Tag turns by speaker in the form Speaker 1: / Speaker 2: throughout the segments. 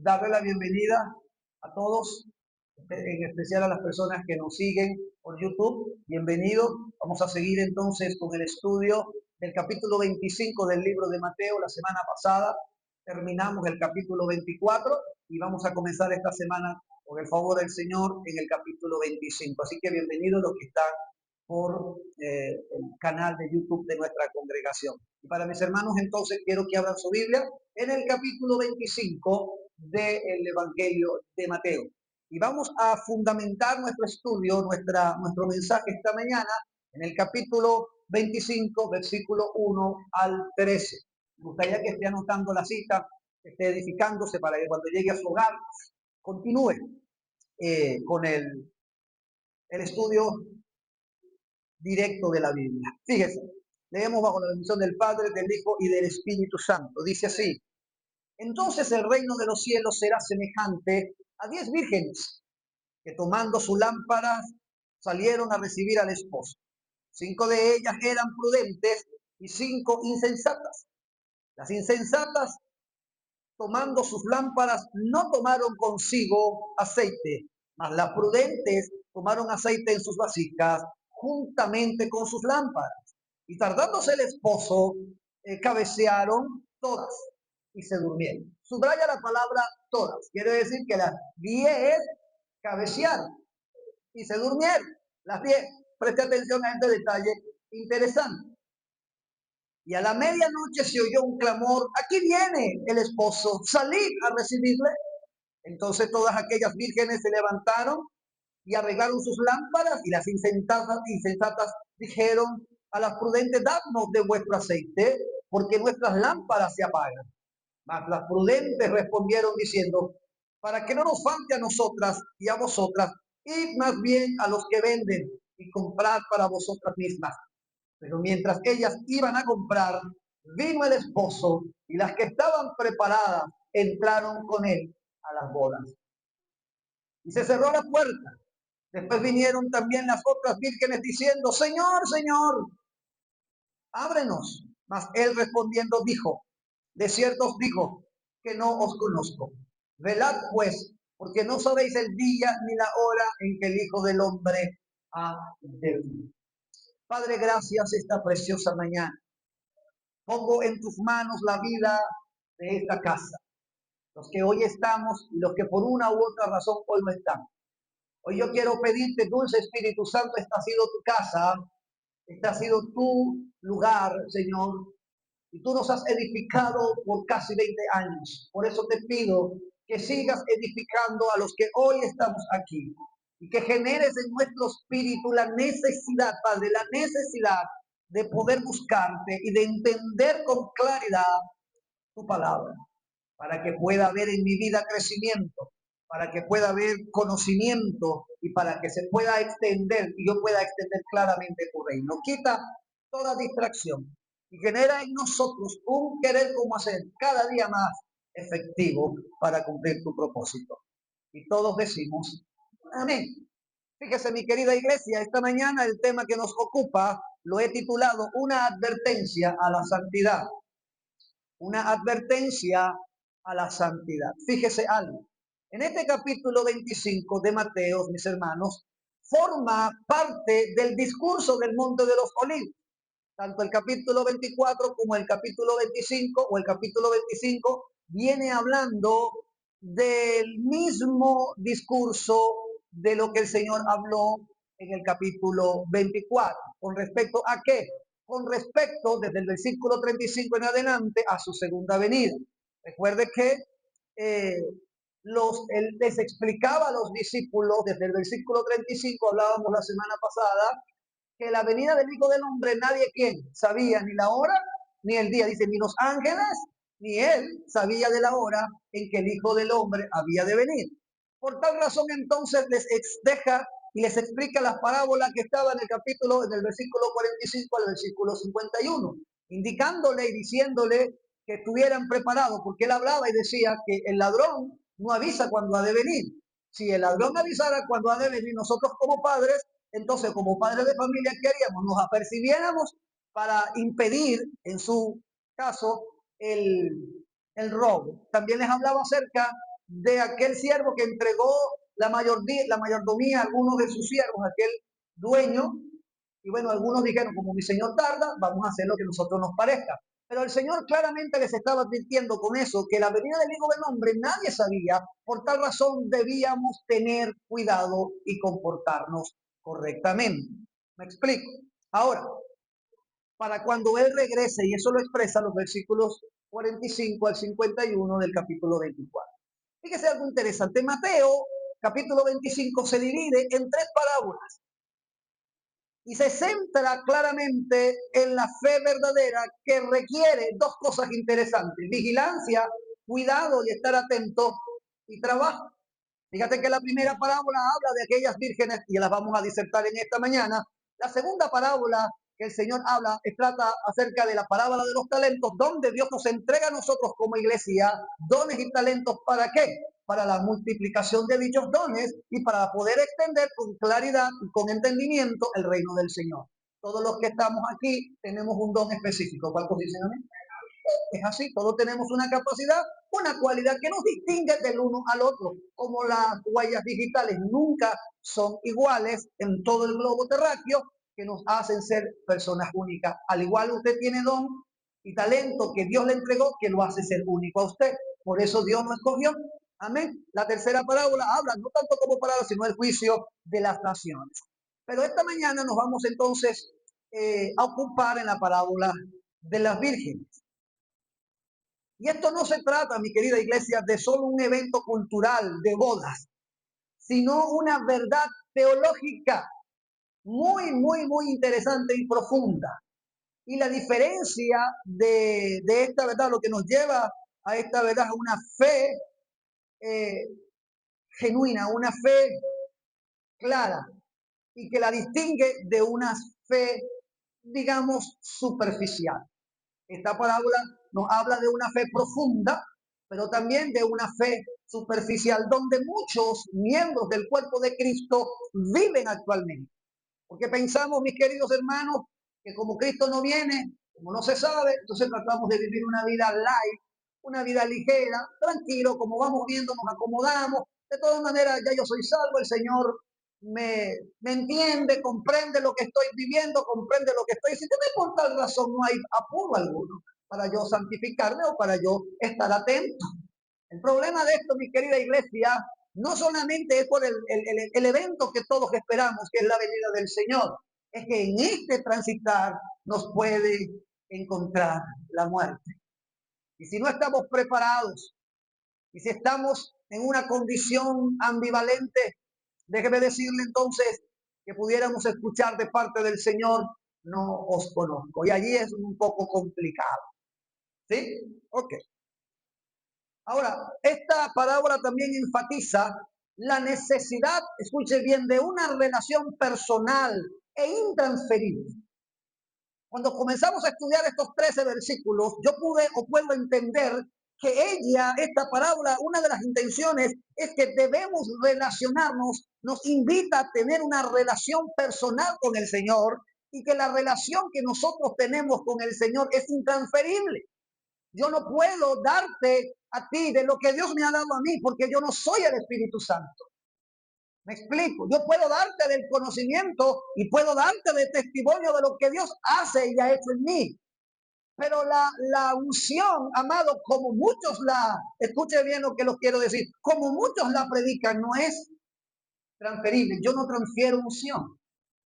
Speaker 1: darle la bienvenida a todos, en especial a las personas que nos siguen por YouTube. Bienvenidos. Vamos a seguir entonces con el estudio del capítulo 25 del libro de Mateo. La semana pasada terminamos el capítulo 24 y vamos a comenzar esta semana, con el favor del Señor, en el capítulo 25. Así que bienvenidos los que están por el canal de YouTube de nuestra congregación. Y para mis hermanos, entonces, quiero que abran su Biblia en el capítulo 25 del Evangelio de Mateo. Y vamos a fundamentar nuestro estudio, nuestro mensaje esta mañana en el capítulo 25, versículo 1 al 13. Me gustaría que esté anotando la cita, que esté edificándose para que cuando llegue a su hogar continúe con el estudio directo de la Biblia. Fíjese, leemos bajo la bendición del Padre, del Hijo y del Espíritu Santo. Dice así: entonces el reino de los cielos será semejante a 10 vírgenes que tomando su lámpara salieron a recibir al esposo. 5 de ellas eran prudentes y 5 insensatas. Las insensatas, tomando sus lámparas, no tomaron consigo aceite, mas las prudentes tomaron aceite en sus vasijas juntamente con sus lámparas. Y tardándose el esposo, cabecearon todas y se durmieron. Subraya la palabra todas. Quiere decir que las 10 cabecearon y se durmieron. Las 10. Preste atención a este detalle interesante. Y a la medianoche se oyó un clamor: aquí viene el esposo, salid a recibirle. Entonces todas aquellas vírgenes se levantaron y arreglaron sus lámparas, y las insensatas dijeron a las prudentes: dadnos de vuestro aceite, porque nuestras lámparas se apagan. Mas las prudentes respondieron diciendo: para que no nos falte a nosotras y a vosotras, id más bien a los que venden y comprad para vosotras mismas. Pero mientras ellas iban a comprar, vino el esposo, y las que estaban preparadas entraron con él a las bodas. Y se cerró la puerta. Después vinieron también las otras vírgenes diciendo: Señor, Señor, ábrenos. Mas él respondiendo dijo: de cierto os digo que no os conozco. Velad pues, porque no sabéis el día ni la hora en que el Hijo del Hombre ha de venir. Padre, gracias esta preciosa mañana. Pongo en tus manos la vida de esta casa, los que hoy estamos y los que por una u otra razón hoy no están. Hoy yo quiero pedirte, dulce Espíritu Santo, esta ha sido tu casa, este ha sido tu lugar, Señor, y tú nos has edificado por casi 20 años. Por eso te pido que sigas edificando a los que hoy estamos aquí y que generes en nuestro espíritu la necesidad, Padre, la necesidad de poder buscarte y de entender con claridad tu palabra, para que pueda haber en mi vida crecimiento, para que pueda haber conocimiento y para que se pueda extender y yo pueda extender claramente tu reino. Quita toda distracción y genera en nosotros un querer como hacer cada día más efectivo para cumplir tu propósito. Y todos decimos amén. Fíjese, mi querida iglesia, esta mañana el tema que nos ocupa lo he titulado una advertencia a la santidad. Una advertencia a la santidad. Fíjese algo. En este capítulo 25 de Mateo, mis hermanos, forma parte del discurso del Monte de los Olivos. Tanto el capítulo 24 como el capítulo 25 o el capítulo 25 viene hablando del mismo discurso de lo que el Señor habló en el capítulo 24. ¿Con respecto a qué? Con respecto, desde el versículo 35 en adelante, a su segunda venida. Recuerde que él les explicaba a los discípulos, desde el versículo 35, hablábamos la semana pasada, que la venida del Hijo del Hombre nadie quien sabía ni la hora ni el día. Dice, ni los ángeles ni él sabía de la hora en que el Hijo del Hombre había de venir. Por tal razón entonces les deja y les explica las parábolas que estaban en el capítulo, en el versículo 45 al versículo 51, indicándole y diciéndole que estuvieran preparados, porque él hablaba y decía que el ladrón no avisa cuando ha de venir. Si el ladrón avisara cuando ha de venir, nosotros como padres, entonces como padres de familia, ¿qué haríamos? Nos apercibiéramos para impedir, en su caso, el robo. También les hablaba acerca de aquel siervo que entregó la mayordomía a algunos de sus siervos, aquel dueño. Y bueno, algunos dijeron, como mi señor tarda, vamos a hacer lo que a nosotros nos parezca. Pero el Señor claramente les estaba advirtiendo con eso que la venida del Hijo del Hombre nadie sabía. Por tal razón debíamos tener cuidado y comportarnos correctamente. ¿Me explico? Ahora, para cuando Él regrese, y eso lo expresa los versículos 45 al 51 del capítulo 24. Fíjese algo interesante. Mateo, capítulo 25, se divide en tres parábolas y se centra claramente en la fe verdadera, que requiere dos cosas interesantes: vigilancia, cuidado y estar atento, y trabajo. Fíjate que la primera parábola habla de aquellas vírgenes y las vamos a disertar en esta mañana. La segunda parábola que el Señor habla trata acerca de la parábola de los talentos, donde Dios nos entrega a nosotros como iglesia dones y talentos. ¿Para qué? Para la multiplicación de dichos dones y para poder extender con claridad y con entendimiento el reino del Señor. Todos los que estamos aquí tenemos un don específico. ¿Cuántos dicen amén? Es así, todos tenemos una capacidad, una cualidad que nos distingue del uno al otro. Como las huellas digitales nunca son iguales en todo el globo terráqueo, que nos hacen ser personas únicas. Al igual usted tiene don y talento que Dios le entregó, que lo hace ser único a usted. Por eso Dios lo escogió. Amén. La tercera parábola habla no tanto como parábola, sino el juicio de las naciones. Pero esta mañana nos vamos entonces a ocupar en la parábola de las vírgenes. Y esto no se trata, mi querida iglesia, de solo un evento cultural de bodas, sino una verdad teológica muy interesante y profunda. Y la diferencia de esta verdad, lo que nos lleva a esta verdad, es una fe genuina, una fe clara, y que la distingue de una fe, digamos, superficial. Esta parábola nos habla de una fe profunda, pero también de una fe superficial, donde muchos miembros del cuerpo de Cristo viven actualmente. Porque pensamos, mis queridos hermanos, que como Cristo no viene, como no se sabe, entonces tratamos de vivir una vida light, una vida ligera, tranquilo, como vamos viendo, nos acomodamos. De todas maneras, ya yo soy salvo, el Señor me entiende, comprende lo que estoy viviendo, comprende lo que estoy haciendo. Por tal razón no hay apuro alguno para yo santificarme o para yo estar atento. El problema de esto, mi querida iglesia, no solamente es por el evento que todos esperamos, que es la venida del Señor, es que en este transitar nos puede encontrar la muerte. Y si no estamos preparados, y si estamos en una condición ambivalente, déjeme decirle entonces que pudiéramos escuchar de parte del Señor: no os conozco. Y allí es un poco complicado. ¿Sí? Ok. Ahora, esta parábola también enfatiza la necesidad, escuche bien, de una relación personal e intransferible. Cuando comenzamos a estudiar estos 13 versículos, yo puedo entender que esta parábola, una de las intenciones es que debemos relacionarnos, nos invita a tener una relación personal con el Señor, y que la relación que nosotros tenemos con el Señor es intransferible. Yo no puedo darte a ti de lo que Dios me ha dado a mí, porque yo no soy el Espíritu Santo. Me explico. Yo puedo darte del conocimiento y puedo darte de testimonio de lo que Dios hace y ha hecho en mí. Pero la unción, amado, como muchos escuche bien lo que los quiero decir, como muchos la predican, no es transferible. Yo no transfiero unción.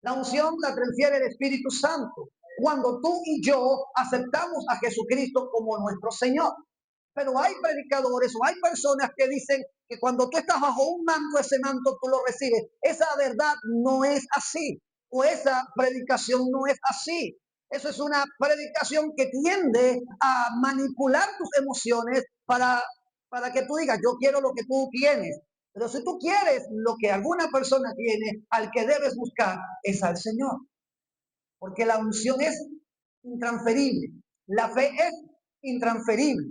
Speaker 1: La unción la transfiere el Espíritu Santo, cuando tú y yo aceptamos a Jesucristo como nuestro Señor. Pero hay predicadores o hay personas que dicen que cuando tú estás bajo un manto, ese manto tú lo recibes. Esa verdad no es así, o esa predicación no es así. Eso es una predicación que tiende a manipular tus emociones para que tú digas: yo quiero lo que tú tienes. Pero si tú quieres lo que alguna persona tiene, al que debes buscar es al Señor. Porque la unción es intransferible. La fe es intransferible.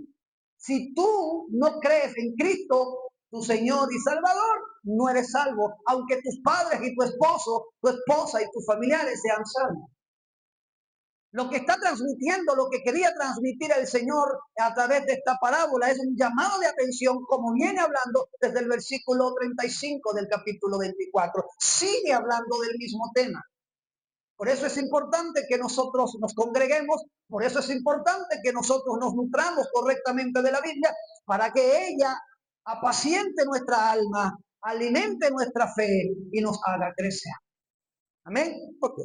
Speaker 1: Si tú no crees en Cristo, tu Señor y Salvador, no eres salvo, aunque tus padres y tu esposo, tu esposa y tus familiares sean salvos. Lo que está transmitiendo, lo que quería transmitir el Señor a través de esta parábola es un llamado de atención, como viene hablando desde el versículo 35 del capítulo 24. Sigue hablando del mismo tema. Por eso es importante que nosotros nos congreguemos, por eso es importante que nosotros nos nutramos correctamente de la Biblia, para que ella apaciente nuestra alma, alimente nuestra fe y nos haga crecer. Amén. Ok.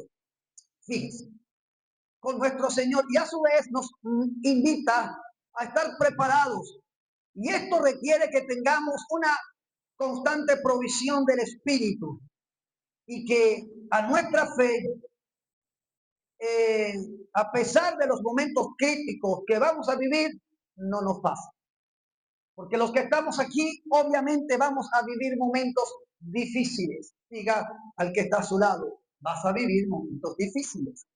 Speaker 1: Fíjense, con nuestro Señor y a su vez nos invita a estar preparados. Y esto requiere que tengamos una constante provisión del Espíritu y que a nuestra fe, a pesar de los momentos críticos que vamos a vivir, no nos pasa. Porque los que estamos aquí, obviamente vamos a vivir momentos difíciles. Diga al que está a su lado, vas a vivir momentos difíciles.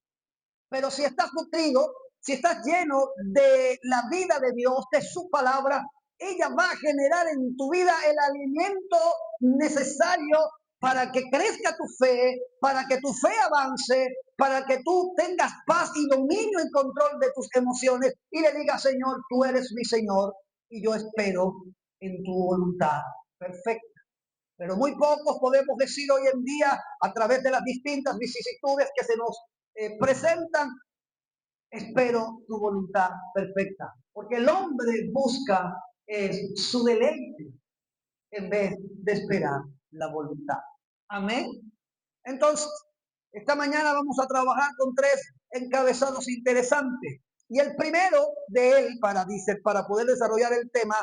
Speaker 1: Pero si estás nutrido, si estás lleno de la vida de Dios, de su palabra, ella va a generar en tu vida el alimento necesario para que crezca tu fe, para que tu fe avance, para que tú tengas paz y dominio y control de tus emociones y le digas, Señor, tú eres mi Señor y yo espero en tu voluntad perfecta. Pero muy pocos podemos decir hoy en día, a través de las distintas vicisitudes que se nos presentan, espero tu voluntad perfecta. Porque el hombre busca su deleite en vez de esperar la voluntad. Amén. Entonces, esta mañana vamos a trabajar con 3 encabezados interesantes. Y el primero de él, para poder desarrollar el tema,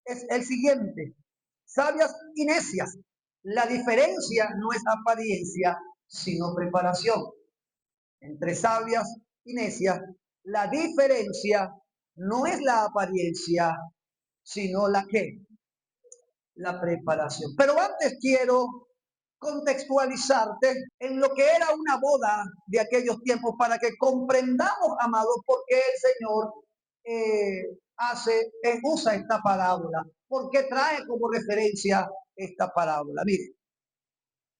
Speaker 1: es el siguiente. Sabias y necias. La diferencia no es apariencia, sino preparación. Entre sabias y necias, la diferencia no es la apariencia, sino la preparación. Pero antes quiero contextualizarte en lo que era una boda de aquellos tiempos para que comprendamos, amados, por qué el Señor usa esta parábola, por qué trae como referencia esta parábola. Mire,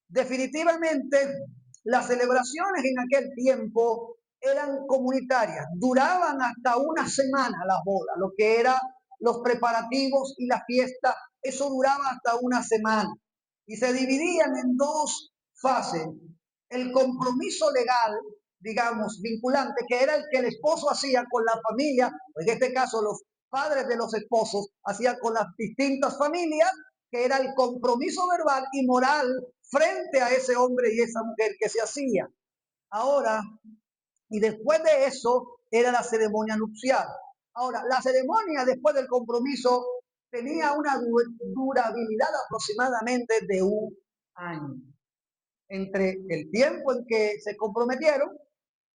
Speaker 1: definitivamente las celebraciones en aquel tiempo eran comunitarias, duraban hasta una semana las bodas, lo que eran los preparativos y la fiesta, eso duraba hasta una semana y se dividían en 2 fases. El compromiso legal, digamos, vinculante, que era el que el esposo hacía con la familia, en este caso los padres de los esposos hacían con las distintas familias, que era el compromiso verbal y moral frente a ese hombre y esa mujer que se hacía. Ahora, y después de eso, era la ceremonia nupcial. Ahora, la ceremonia después del compromiso tenía una durabilidad aproximadamente de 1 año. Entre el tiempo en que se comprometieron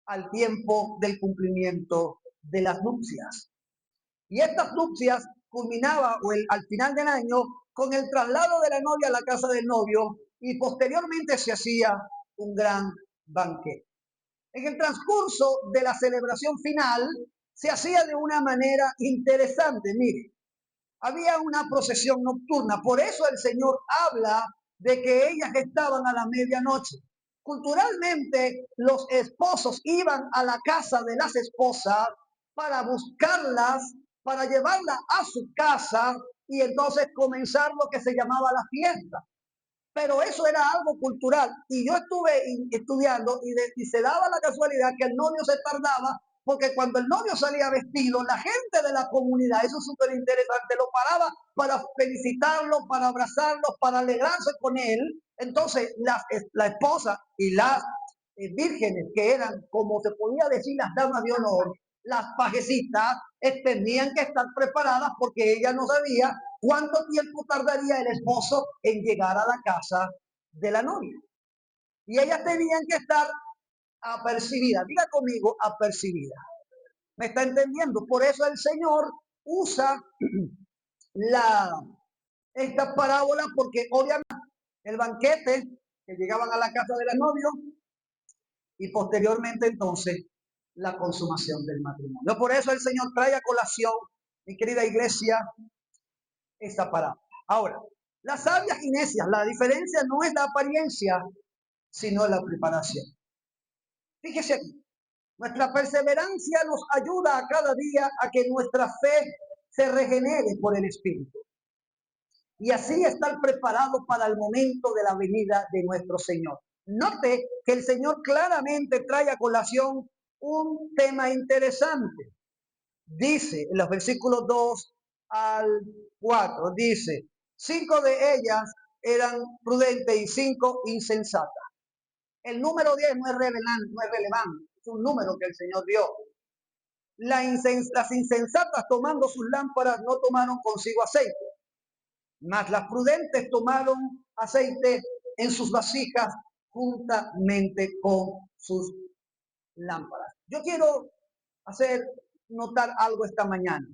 Speaker 1: al tiempo del cumplimiento de las nupcias. Y estas nupcias culminaba al final del año con el traslado de la novia a la casa del novio y posteriormente se hacía un gran banquete. En el transcurso de la celebración final se hacía de una manera interesante. Mire, había una procesión nocturna, por eso el Señor habla de que ellas estaban a la medianoche. Culturalmente, los esposos iban a la casa de las esposas para buscarlas, para llevarlas a su casa y entonces comenzar lo que se llamaba la fiesta. Pero eso era algo cultural. Y yo estuve estudiando y se daba la casualidad que el novio se tardaba, porque cuando el novio salía vestido, la gente de la comunidad, eso es súper interesante, lo paraba para felicitarlo, para abrazarlo, para alegrarse con él. Entonces, la esposa y las vírgenes, que eran, como se podía decir, las damas de honor, las pajecitas, tenían que estar preparadas porque ella no sabía cuánto tiempo tardaría el esposo en llegar a la casa de la novia. Y ellas tenían que estar apercibidas. Diga conmigo, apercibidas. ¿Me está entendiendo? Por eso el Señor usa esta parábola, porque obviamente el banquete, que llegaban a la casa de la novia y posteriormente entonces la consumación del matrimonio. Por eso el Señor trae a colación, mi querida iglesia, esta parábola. Ahora, las sabias y necias, la diferencia no es la apariencia, sino la preparación. Fíjese aquí, Nuestra perseverancia nos ayuda a cada día a que nuestra fe se regenere por el Espíritu. Y así estar preparado para el momento de la venida de nuestro Señor. Note que el Señor claramente trae a colación un tema interesante. Dice en los versículos 2 al 4, dice, 5 de ellas eran prudentes y 5 insensatas. El número 10 no es relevante, es un número que el Señor dio. Las insensatas tomando sus lámparas no tomaron consigo aceite, mas las prudentes tomaron aceite en sus vasijas juntamente con sus lámparas. Yo quiero hacer notar algo esta mañana.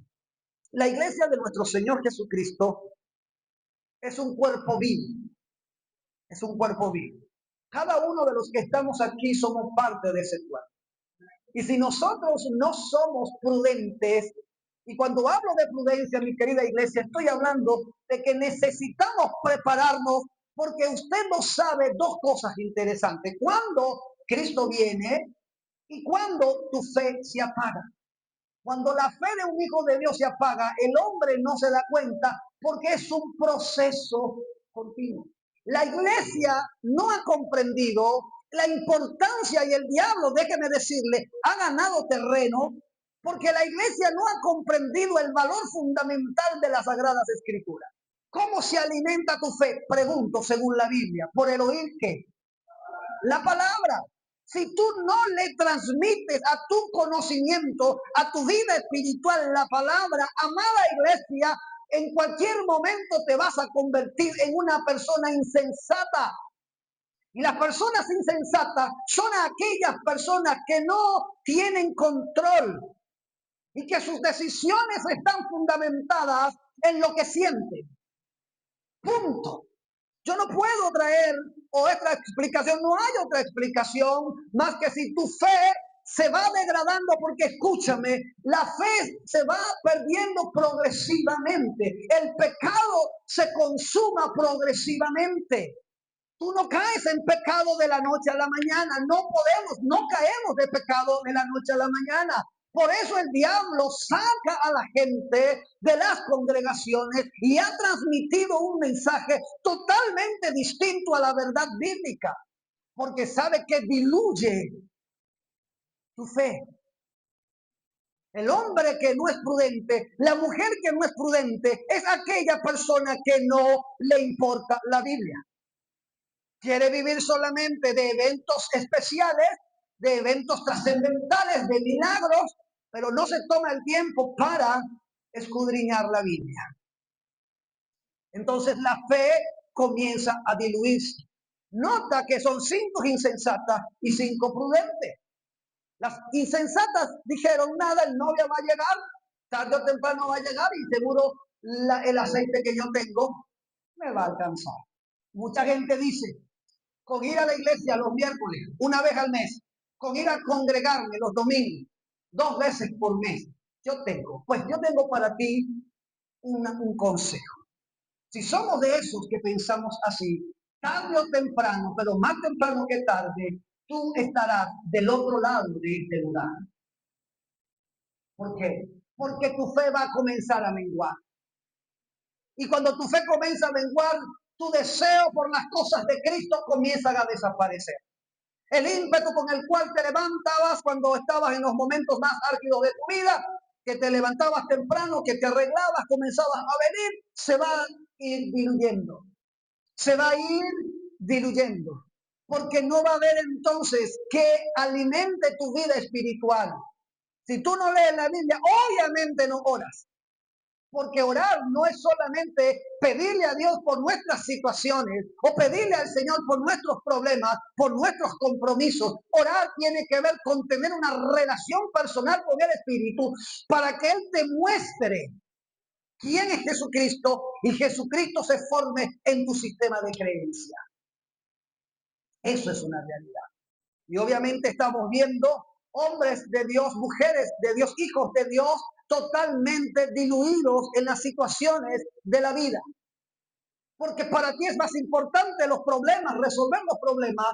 Speaker 1: La iglesia de nuestro Señor Jesucristo es un cuerpo vivo, es un cuerpo vivo. Cada uno de los que estamos aquí somos parte de ese cuerpo. Y si nosotros no somos prudentes, y cuando hablo de prudencia, mi querida iglesia, estoy hablando de que necesitamos prepararnos, porque usted no sabe dos cosas interesantes: cuando Cristo viene y cuando tu fe se apaga. Cuando la fe de un hijo de Dios se apaga, el hombre no se da cuenta, porque es un proceso continuo. La iglesia no ha comprendido la importancia, y el diablo, déjeme decirle, ha ganado terreno, porque la iglesia no ha comprendido el valor fundamental de las Sagradas Escrituras. ¿Cómo se alimenta tu fe? Pregunto, según la Biblia. ¿Por el oír qué? La palabra. Si tú no le transmites a tu conocimiento, a tu vida espiritual, la palabra, amada iglesia, en cualquier momento te vas a convertir en una persona insensata. Y las personas insensatas son aquellas personas que no tienen control y que sus decisiones están fundamentadas en lo que sienten. Punto. Yo no puedo traer otra explicación, no hay otra explicación más que si tu fe se va degradando, porque escúchame, la fe se va perdiendo progresivamente, el pecado se consuma progresivamente. Tú no caes en pecado de la noche a la mañana, no caemos de pecado de la noche a la mañana. Por eso el diablo saca a la gente de las congregaciones y ha transmitido un mensaje totalmente distinto a la verdad bíblica, porque sabe que diluye tu fe. El hombre que no es prudente, la mujer que no es prudente, es aquella persona que no le importa la Biblia. Quiere vivir solamente de eventos especiales, de eventos trascendentales, de milagros, pero no se toma el tiempo para escudriñar la Biblia. Entonces la fe comienza a diluirse. Nota que son 5 insensatas y 5 prudentes. Las insensatas dijeron: nada, el novio va a llegar, tarde o temprano va a llegar y seguro el aceite que yo tengo me va a alcanzar. Mucha gente dice: con ir a la iglesia los miércoles, una vez al mes, con ir a congregarme los domingos, 2 veces por mes, yo tengo para ti un consejo. Si somos de esos que pensamos así, tarde o temprano, pero más temprano que tarde, tú estarás del otro lado de este lugar. ¿Por qué? Porque tu fe va a comenzar a menguar. Y cuando tu fe comienza a menguar, tu deseo por las cosas de Cristo comienzan a desaparecer. El ímpetu con el cual te levantabas cuando estabas en los momentos más álgidos de tu vida, que te levantabas temprano, que te arreglabas, comenzabas a venir, se va a ir diluyendo. Se va a ir diluyendo. Porque no va a haber entonces que alimente tu vida espiritual. Si tú no lees la Biblia, obviamente no oras. Porque orar no es solamente pedirle a Dios por nuestras situaciones o pedirle al Señor por nuestros problemas, por nuestros compromisos. Orar tiene que ver con tener una relación personal con el Espíritu para que Él te muestre quién es Jesucristo y Jesucristo se forme en tu sistema de creencia. Eso es una realidad. Y obviamente estamos viendo hombres de Dios, mujeres de Dios, hijos de Dios, totalmente diluidos en las situaciones de la vida. Porque para ti es más importante los problemas, resolver los problemas,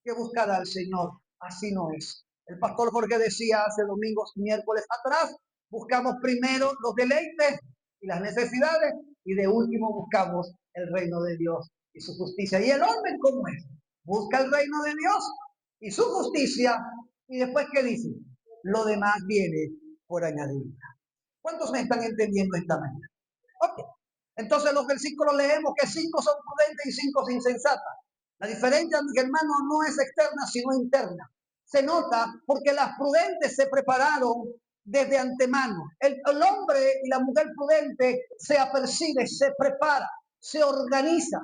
Speaker 1: que buscar al Señor. Así no es. El pastor Jorge decía hace domingos, miércoles atrás, buscamos primero los deleites y las necesidades y de último buscamos el reino de Dios y su justicia. ¿Y el orden cómo es? Busca el reino de Dios y su justicia y después ¿qué dice? Lo demás viene por añadidura. ¿Cuántos me están entendiendo esta mañana? Ok. Entonces los versículos leemos que 5 son prudentes y 5 son insensatas. La diferencia, mis hermanos, no es externa, sino interna. Se nota porque las prudentes se prepararon desde antemano. El hombre y la mujer prudente se apercibe, se prepara, se organiza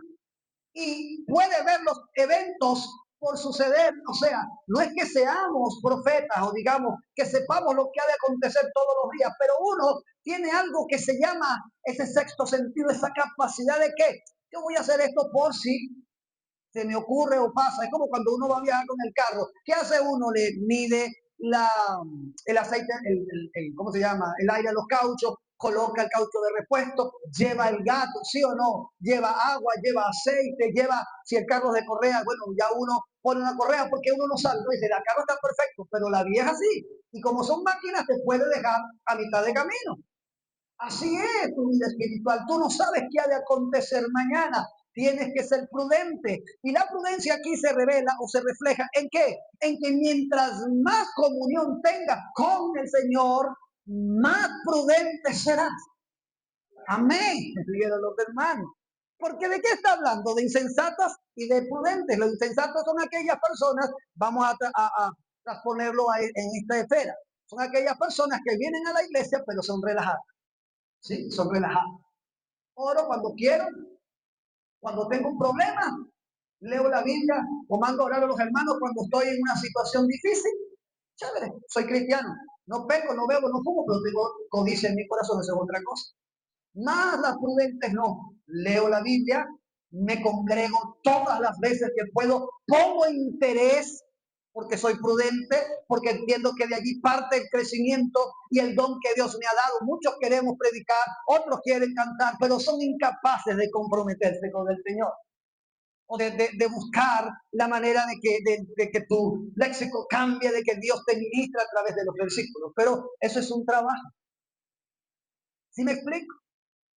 Speaker 1: y puede ver los eventos por suceder. O sea, no es que seamos profetas o digamos que sepamos lo que ha de acontecer todos los días, pero uno tiene algo que se llama ese sexto sentido, esa capacidad de que yo voy a hacer esto por si se me ocurre o pasa. Es como cuando uno va a viajar con el carro. ¿Qué hace uno? Le mide el aceite, ¿cómo se llama? El aire a los cauchos, coloca el caucho de repuesto, lleva el gato, sí o no, lleva agua, lleva aceite, lleva, si el carro es de correa, bueno, ya uno pone una correa porque uno no sabe, dice, el carro está perfecto, pero la vieja sí. Y como son máquinas, te puede dejar a mitad de camino. Así es tu vida espiritual. Tú no sabes qué ha de acontecer mañana. Tienes que ser prudente. Y la prudencia aquí se revela o se refleja ¿en qué? En que mientras más comunión tengas con el Señor, más prudente serás. Amén. Los hermanos. Porque ¿de qué está hablando? De insensatas y de prudentes. Los insensatos son aquellas personas, vamos a transponerlo en esta esfera. Son aquellas personas que vienen a la iglesia pero son relajadas. Sí, son relajados. Oro cuando quiero, cuando tengo un problema, leo la Biblia o mando a orar a los hermanos cuando estoy en una situación difícil. Chévere, soy cristiano. No peco, no bebo, no fumo, pero tengo codicia en mi corazón, eso es otra cosa. Más las prudentes no. Leo la Biblia, me congrego todas las veces que puedo, pongo interés porque soy prudente, porque entiendo que de allí parte el crecimiento y el don que Dios me ha dado. Muchos queremos predicar, otros quieren cantar, pero son incapaces de comprometerse con el Señor o de buscar la manera de que tu léxico cambie, de que Dios te ministra a través de los versículos. Pero eso es un trabajo. ¿Sí me explico?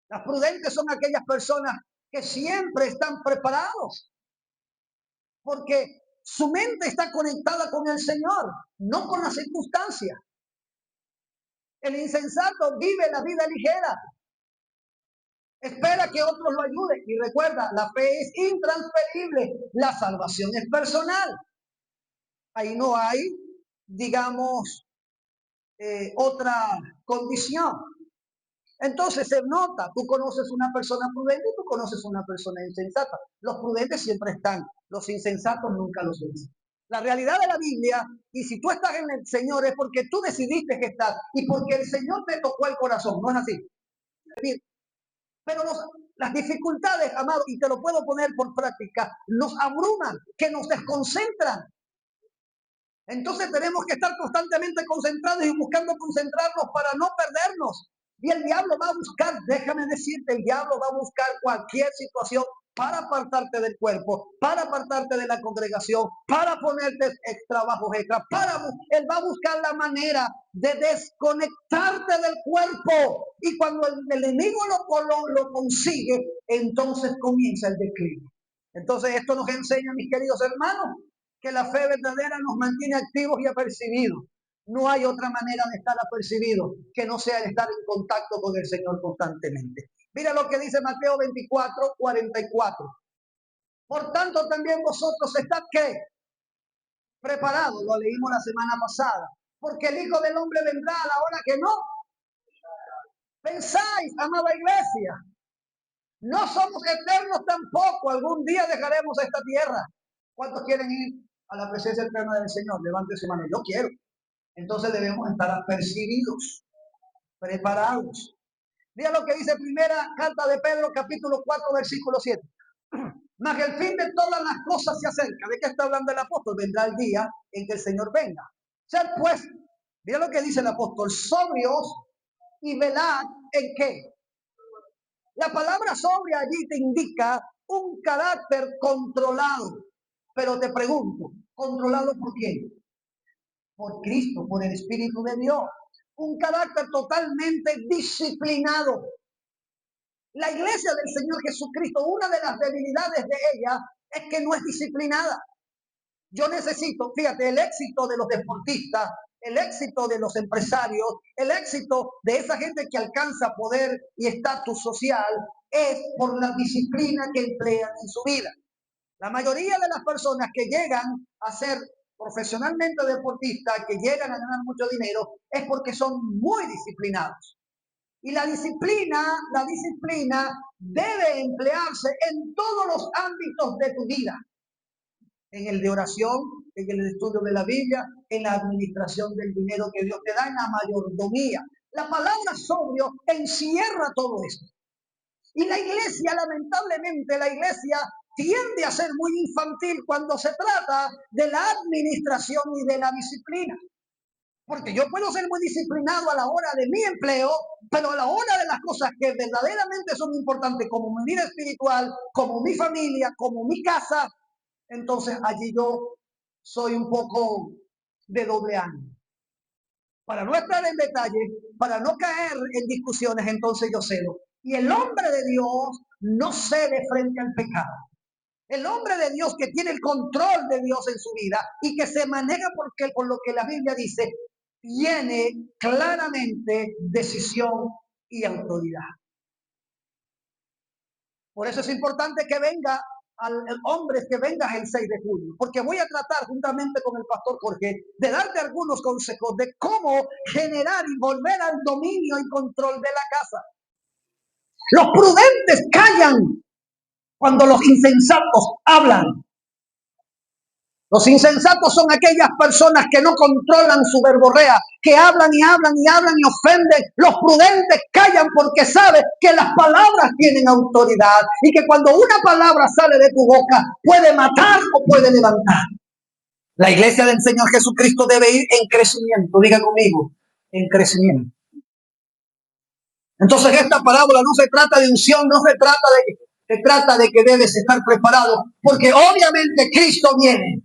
Speaker 1: Las prudentes son aquellas personas que siempre están preparados, porque su mente está conectada con el Señor, no con las circunstancias. El insensato vive la vida ligera, espera que otros lo ayuden. Y recuerda, la fe es intransferible, la salvación es personal. Ahí no hay, digamos, otra condición. Entonces se nota, tú conoces una persona prudente y tú conoces una persona insensata. Los prudentes siempre están, los insensatos nunca los ven. La realidad de la Biblia, y si tú estás en el Señor es porque tú decidiste que estás y porque el Señor te tocó el corazón, no es así. Pero las dificultades, amado, y te lo puedo poner por práctica, nos abruman, que nos desconcentran. Entonces tenemos que estar constantemente concentrados y buscando concentrarnos para no perdernos. Y el diablo va a buscar, déjame decirte, el diablo va a buscar cualquier situación para apartarte del cuerpo, para apartarte de la congregación, para ponerte trabajos extra, él va a buscar la manera de desconectarte del cuerpo. Y cuando el enemigo lo consigue, entonces comienza el declive. Entonces esto nos enseña, mis queridos hermanos, que la fe verdadera nos mantiene activos y apercibidos. No hay otra manera de estar apercibidos que no sea el estar en contacto con el Señor constantemente. Mira lo que dice Mateo 24, 44. Por tanto, también vosotros estad ¿qué? Preparados. Lo leímos la semana pasada. Porque el Hijo del Hombre vendrá a la hora que no pensáis, amada iglesia. No somos eternos tampoco. Algún día dejaremos esta tierra. ¿Cuántos quieren ir a la presencia eterna del Señor? Levante su mano. Yo quiero. Entonces debemos estar apercibidos, preparados. Mira lo que dice primera carta de Pedro, capítulo 4, versículo 7. Mas el fin de todas las cosas se acerca. ¿De qué está hablando el apóstol? Vendrá el día en que el Señor venga. Ser pues, mira lo que dice el apóstol, sobrios y velad en qué. La palabra sobria allí te indica un carácter controlado. Pero te pregunto, ¿controlado por quién? por Cristo, por el Espíritu de Dios. Un carácter totalmente disciplinado. La iglesia del Señor Jesucristo, una de las debilidades de ella es que no es disciplinada. Yo necesito, fíjate, el éxito de los deportistas, el éxito de los empresarios, el éxito de esa gente que alcanza poder y estatus social es por la disciplina que emplean en su vida. La mayoría de las personas que llegan a ser profesionalmente deportistas, que llegan a ganar mucho dinero, es porque son muy disciplinados. Y la disciplina debe emplearse en todos los ámbitos de tu vida. En el de oración, en el estudio de la Biblia, en la administración del dinero que Dios te da, en la mayordomía. La palabra sobrio encierra todo esto. Y la iglesia, lamentablemente, la iglesia tiende a ser muy infantil cuando se trata de la administración y de la disciplina. Porque yo puedo ser muy disciplinado a la hora de mi empleo, pero a la hora de las cosas que verdaderamente son importantes, como mi vida espiritual, como mi familia, como mi casa, entonces allí yo soy un poco de doble ánimo. Para no estar en detalle, para no caer en discusiones, entonces yo cedo. Y el hombre de Dios no cede frente al pecado. El hombre de Dios que tiene el control de Dios en su vida y que se maneja por lo que la Biblia dice, tiene claramente decisión y autoridad. Por eso es importante que venga hombres, que vengas el 6 de julio, porque voy a tratar juntamente con el pastor Jorge de darte algunos consejos de cómo generar y volver al dominio y control de la casa. Los prudentes callan cuando los insensatos hablan. Los insensatos son aquellas personas que no controlan su verborrea, que hablan y hablan y hablan y ofenden. Los prudentes callan porque saben que las palabras tienen autoridad y que cuando una palabra sale de tu boca puede matar o puede levantar. La iglesia del Señor Jesucristo debe ir en crecimiento, diga conmigo, en crecimiento. Entonces esta parábola no se trata de unción, no se trata de que debes estar preparado, porque obviamente Cristo viene.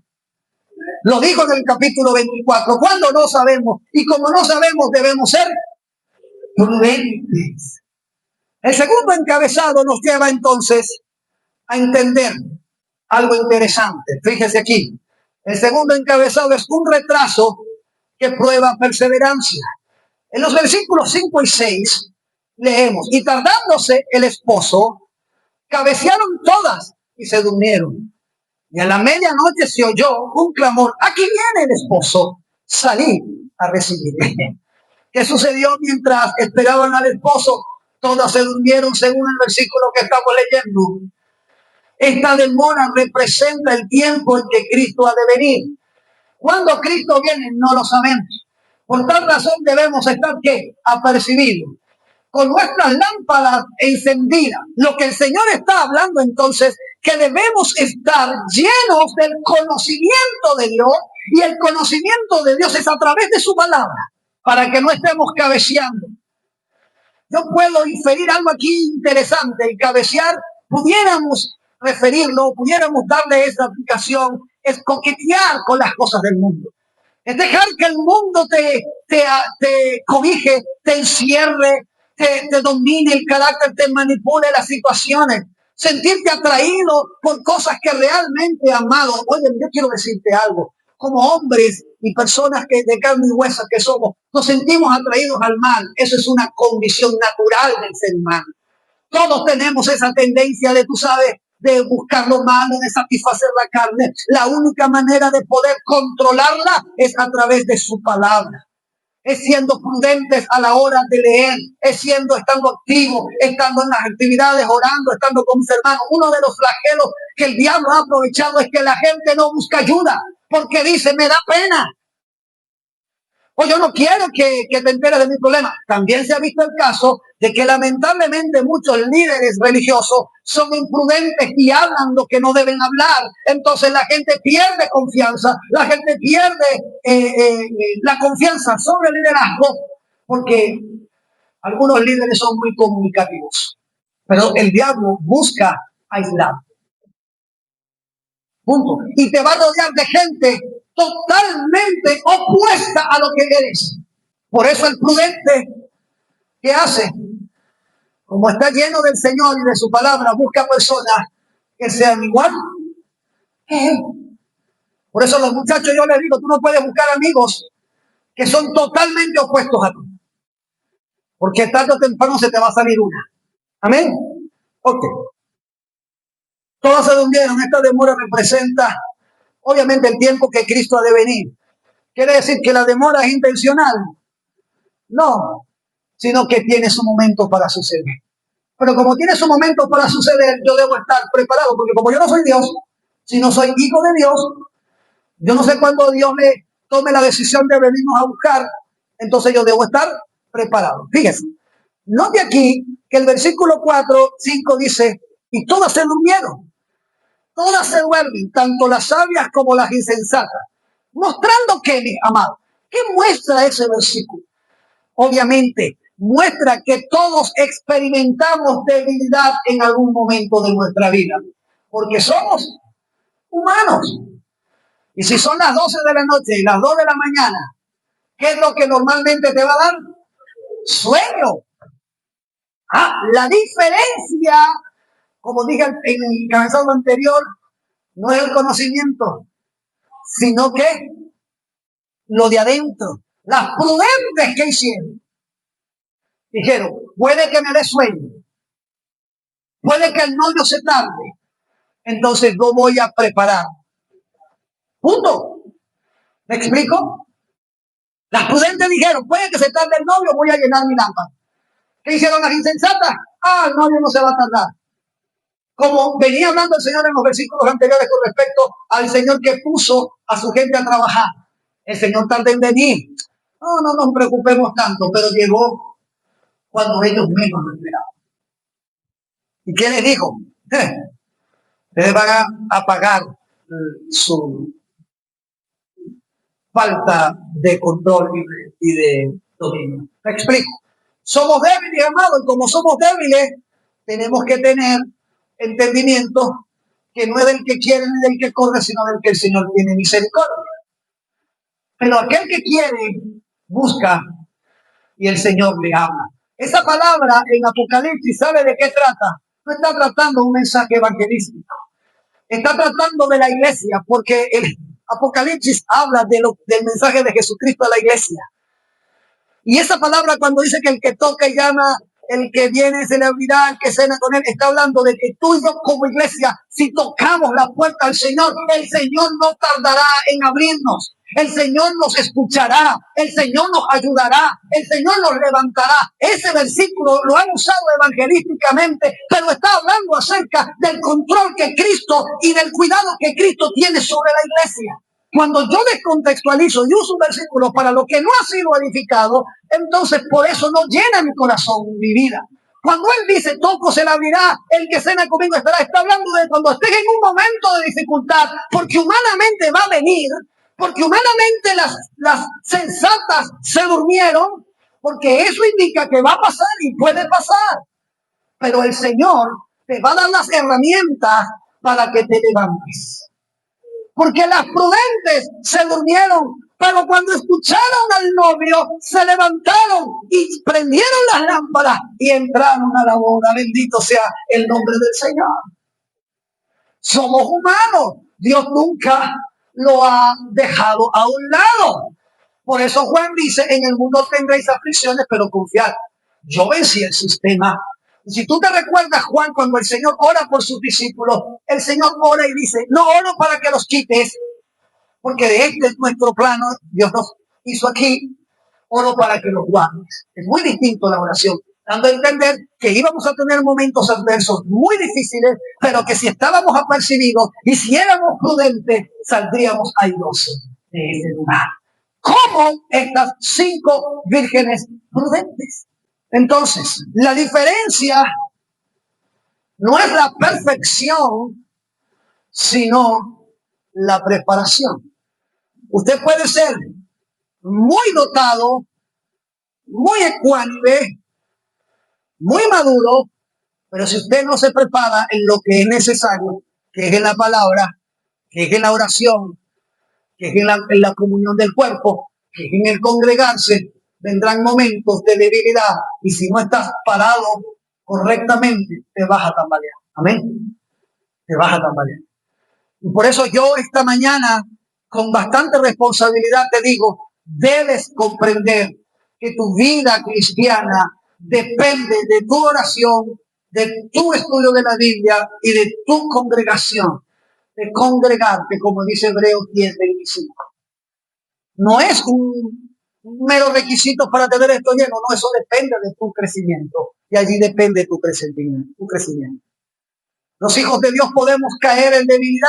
Speaker 1: Lo dijo en el capítulo 24, cuando no sabemos, y como no sabemos debemos ser prudentes. El segundo encabezado nos lleva entonces a entender algo interesante. Fíjese aquí, el segundo encabezado es un retraso que prueba perseverancia. En los versículos 5 y 6 leemos, y tardándose el esposo, cabecearon todas y se durmieron. Y a la medianoche se oyó un clamor, aquí viene el esposo, salí a recibirle. ¿Qué sucedió mientras esperaban al esposo? Todas se durmieron según el versículo que estamos leyendo. Esta demora representa el tiempo en que Cristo ha de venir. ¿Cuándo Cristo viene? No lo sabemos. Por tal razón debemos estar ¿qué? Apercibidos, con nuestras lámparas encendidas. Lo que el Señor está hablando entonces, que debemos estar llenos del conocimiento de Dios, y el conocimiento de Dios es a través de su palabra, para que no estemos cabeceando. Yo puedo inferir algo aquí interesante. El cabecear, pudiéramos referirlo, pudiéramos darle esa aplicación, es coquetear con las cosas del mundo. Es dejar que el mundo te cobije, te encierre, te domine el carácter, te manipule las situaciones. Sentirte atraído por cosas que realmente amado. Oye, yo quiero decirte algo. Como hombres y personas que de carne y hueso que somos, nos sentimos atraídos al mal. Eso es una condición natural del ser humano. Todos tenemos esa tendencia de, tú sabes, de buscar lo malo, de satisfacer la carne. La única manera de poder controlarla es a través de su palabra. Es siendo prudentes a la hora de leer, es estando activos, estando en las actividades, orando, estando con mis hermanos. Uno de los flagelos que el diablo ha aprovechado es que la gente no busca ayuda, porque dice, me da pena. O yo no quiero que te enteres de mi problema. También se ha visto el caso de que lamentablemente muchos líderes religiosos son imprudentes y hablan lo que no deben hablar. Entonces la gente pierde confianza, la gente pierde la confianza sobre el liderazgo, porque algunos líderes son muy comunicativos. Pero el diablo busca aislar. Punto. Y te va a rodear de gente totalmente opuesta a lo que eres. Por eso el prudente, ¿qué hace? Como está lleno del Señor y de su palabra, busca personas que sean igual que él. Por eso los muchachos, yo les digo, tú no puedes buscar amigos que son totalmente opuestos a ti, porque tarde o temprano se te va a salir una. Amén. Ok. Todos se durmieron. Esta demora representa, obviamente, el tiempo que Cristo ha de venir. ¿Quiere decir que la demora es intencional? No, sino que tiene su momento para suceder. Pero como tiene su momento para suceder, yo debo estar preparado, porque como yo no soy Dios, sino soy hijo de Dios, yo no sé cuándo Dios me tome la decisión de venirnos a buscar, entonces yo debo estar preparado. Fíjese, note aquí que el versículo 4, 5 dice, y todas se durmieron, todas se duermen, tanto las sabias como las insensatas. Mostrando que, mi amado, ¿qué muestra ese versículo? Obviamente, muestra que todos experimentamos debilidad en algún momento de nuestra vida, porque somos humanos. Y si son las 12 de la noche y las 2 de la mañana, ¿qué es lo que normalmente te va a dar? Sueño. La diferencia, como dije en el encabezado anterior, no es el conocimiento, sino que lo de adentro. Las prudentes que hicieron, dijeron, puede que me dé sueño, puede que el novio se tarde, entonces lo voy a preparar. Punto. ¿Me explico? Las prudentes dijeron, puede que se tarde el novio, voy a llenar mi lámpara. ¿Qué hicieron las insensatas? El novio no se va a tardar. Como venía hablando el Señor en los versículos anteriores con respecto al Señor que puso a su gente a trabajar. El Señor tarda en venir. No nos preocupemos tanto, pero llegó cuando ellos menos lo esperaban. ¿Y qué les dijo? Ustedes van a pagar su falta de control y de dominio. ¿Me explico? Somos débiles, amados, y como somos débiles, tenemos que tener entendimiento que no es del que quiere ni del que corre, sino del que el Señor tiene misericordia. Pero aquel que quiere, busca y el Señor le habla. Esa palabra en Apocalipsis, ¿sabe de qué trata? No está tratando un mensaje evangelístico. Está tratando de la iglesia, porque el Apocalipsis habla del mensaje de Jesucristo a la iglesia. Y esa palabra cuando dice que el que toca y llama, el que viene se le abrirá, el que cena con él, está hablando de que tú y yo como iglesia, si tocamos la puerta al Señor, el Señor no tardará en abrirnos. El Señor nos escuchará, el Señor nos ayudará, el Señor nos levantará. Ese versículo lo han usado evangelísticamente, pero está hablando acerca del control que Cristo y del cuidado que Cristo tiene sobre la iglesia. Cuando yo descontextualizo y uso un versículo para lo que no ha sido edificado, entonces por eso no llena mi corazón, mi vida. Cuando Él dice, toco se le abrirá, el que cena conmigo estará, está hablando de cuando estés en un momento de dificultad, porque humanamente va a venir, porque humanamente las sensatas se durmieron, porque eso indica que va a pasar y puede pasar. Pero el Señor te va a dar las herramientas para que te levantes. Porque las prudentes se durmieron, pero cuando escucharon al novio, se levantaron y prendieron las lámparas y entraron a la boda. Bendito sea el nombre del Señor. Somos humanos. Dios nunca lo ha dejado a un lado. Por eso Juan dice, en el mundo tendréis aflicciones, pero confiad. Yo vencí el sistema. Si tú te recuerdas, Juan, cuando el Señor ora por sus discípulos, el Señor ora y dice, no oro para que los quites, porque de este es nuestro plano, Dios nos hizo aquí, oro para que los guardes. Es muy distinto la oración, dando a entender que íbamos a tener momentos adversos muy difíciles, pero que si estábamos apercibidos y si éramos prudentes, saldríamos airosos de ese lugar. Como estas 5 vírgenes prudentes. Entonces, la diferencia no es la perfección, sino la preparación. Usted puede ser muy dotado, muy ecuánime, muy maduro, pero si usted no se prepara en lo que es necesario, que es en la palabra, que es en la oración, que es en la comunión del cuerpo, que es en el congregarse, vendrán momentos de debilidad. Y si no estás parado correctamente, te vas a tambalear. Amén. Te vas a tambalear. Y por eso yo esta mañana, con bastante responsabilidad, te digo, debes comprender que tu vida cristiana depende de tu oración, de tu estudio de la Biblia y de tu congregación, de congregarte, como dice Hebreos 10:25. No es un mero requisito para tener esto lleno, no, eso depende de tu crecimiento y allí depende tu crecimiento. Los hijos de Dios podemos caer en debilidad,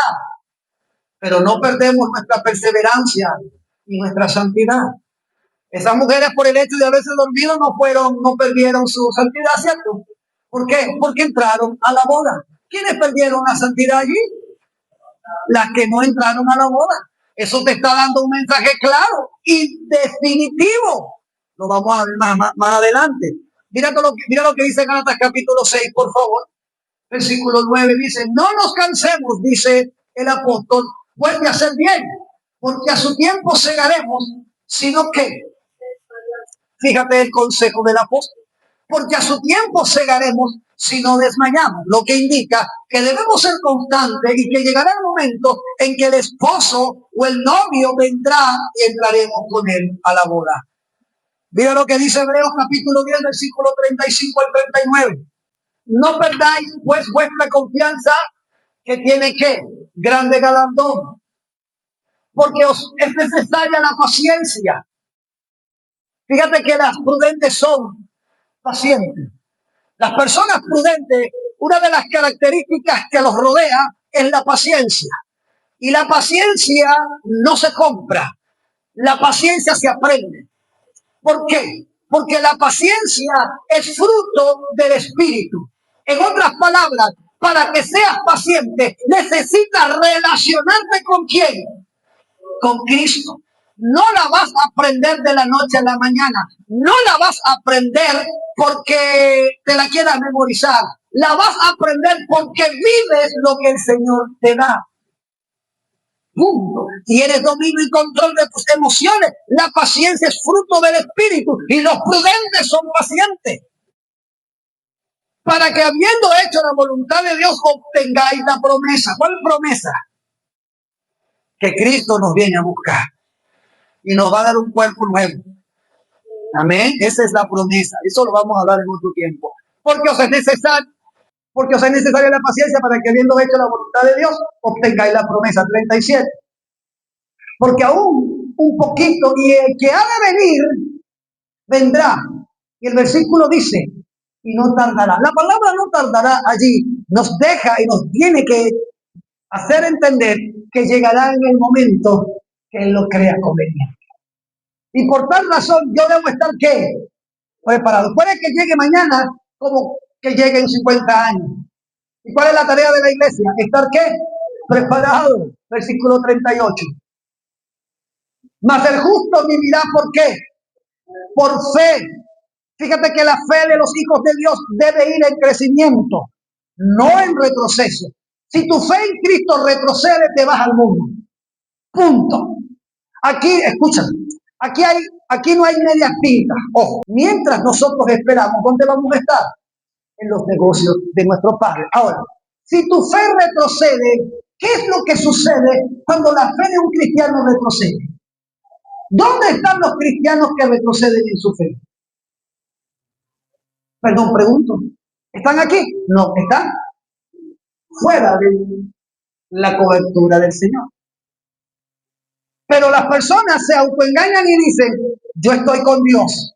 Speaker 1: pero no perdemos nuestra perseverancia y nuestra santidad. Esas mujeres, por el hecho de haberse dormido, no perdieron su santidad, ¿cierto? ¿Por qué? Porque entraron a la boda. ¿Quiénes perdieron la santidad allí? Las que no entraron a la boda. Eso te está dando un mensaje claro y definitivo. Lo vamos a ver más adelante. Mira lo que dice Gálatas capítulo 6, por favor. Versículo 9 dice, no nos cansemos, dice el apóstol, vuelve a hacer bien, porque a su tiempo segaremos, sino que, fíjate el consejo del apóstol, porque a su tiempo segaremos si no desmayamos, lo que indica que debemos ser constantes y que llegará el momento en que el esposo o el novio vendrá y entraremos con él a la boda. Mira lo que dice Hebreos capítulo 10, versículo 35 al 39. No perdáis pues vuestra confianza, que tiene que grande galardón, porque os es necesaria la paciencia. Fíjate que las prudentes son pacientes. Las personas prudentes, una de las características que los rodea es la paciencia. Y la paciencia no se compra, la paciencia se aprende. ¿Por qué? Porque la paciencia es fruto del Espíritu. En otras palabras, para que seas paciente, necesitas relacionarte con ¿quién? Con Cristo. No la vas a aprender de la noche a la mañana. No la vas a aprender porque te la quieras memorizar. La vas a aprender porque vives lo que el Señor te da. Punto. Tienes dominio y control de tus emociones. La paciencia es fruto del Espíritu y los prudentes son pacientes. Para que habiendo hecho la voluntad de Dios obtengáis la promesa. ¿Cuál promesa? Que Cristo nos viene a buscar y nos va a dar un cuerpo nuevo. Amén. Esa es la promesa. Eso lo vamos a hablar en otro tiempo. Porque os es necesaria la paciencia para que habiendo hecho la voluntad de Dios obtengáis la promesa. 37. Porque aún un poquito y el que ha de venir vendrá. Y el versículo dice, y no tardará. La palabra no tardará allí nos deja y nos tiene que hacer entender que llegará en el momento que Él lo crea conveniente. Y por tal razón yo debo estar ¿qué? Preparado. Puede que llegue mañana como que llegue en 50 años. ¿Y cuál es la tarea de la iglesia? ¿Estar qué? Preparado. Versículo 38. Mas el justo vivirá ¿por qué? Por fe. Fíjate que la fe de los hijos de Dios debe ir en crecimiento, no en retroceso. Si tu fe en Cristo retrocede, te vas al mundo. Punto. Aquí, escúchame, aquí no hay medias tintas. Ojo, mientras nosotros esperamos, ¿dónde vamos a estar? En los negocios de nuestro Padre. Ahora, si tu fe retrocede, ¿qué es lo que sucede cuando la fe de un cristiano retrocede? ¿Dónde están los cristianos que retroceden en su fe? Perdón, pregunto. ¿Están aquí? No, están fuera de la cobertura del Señor. Pero las personas se autoengañan y dicen, yo estoy con Dios.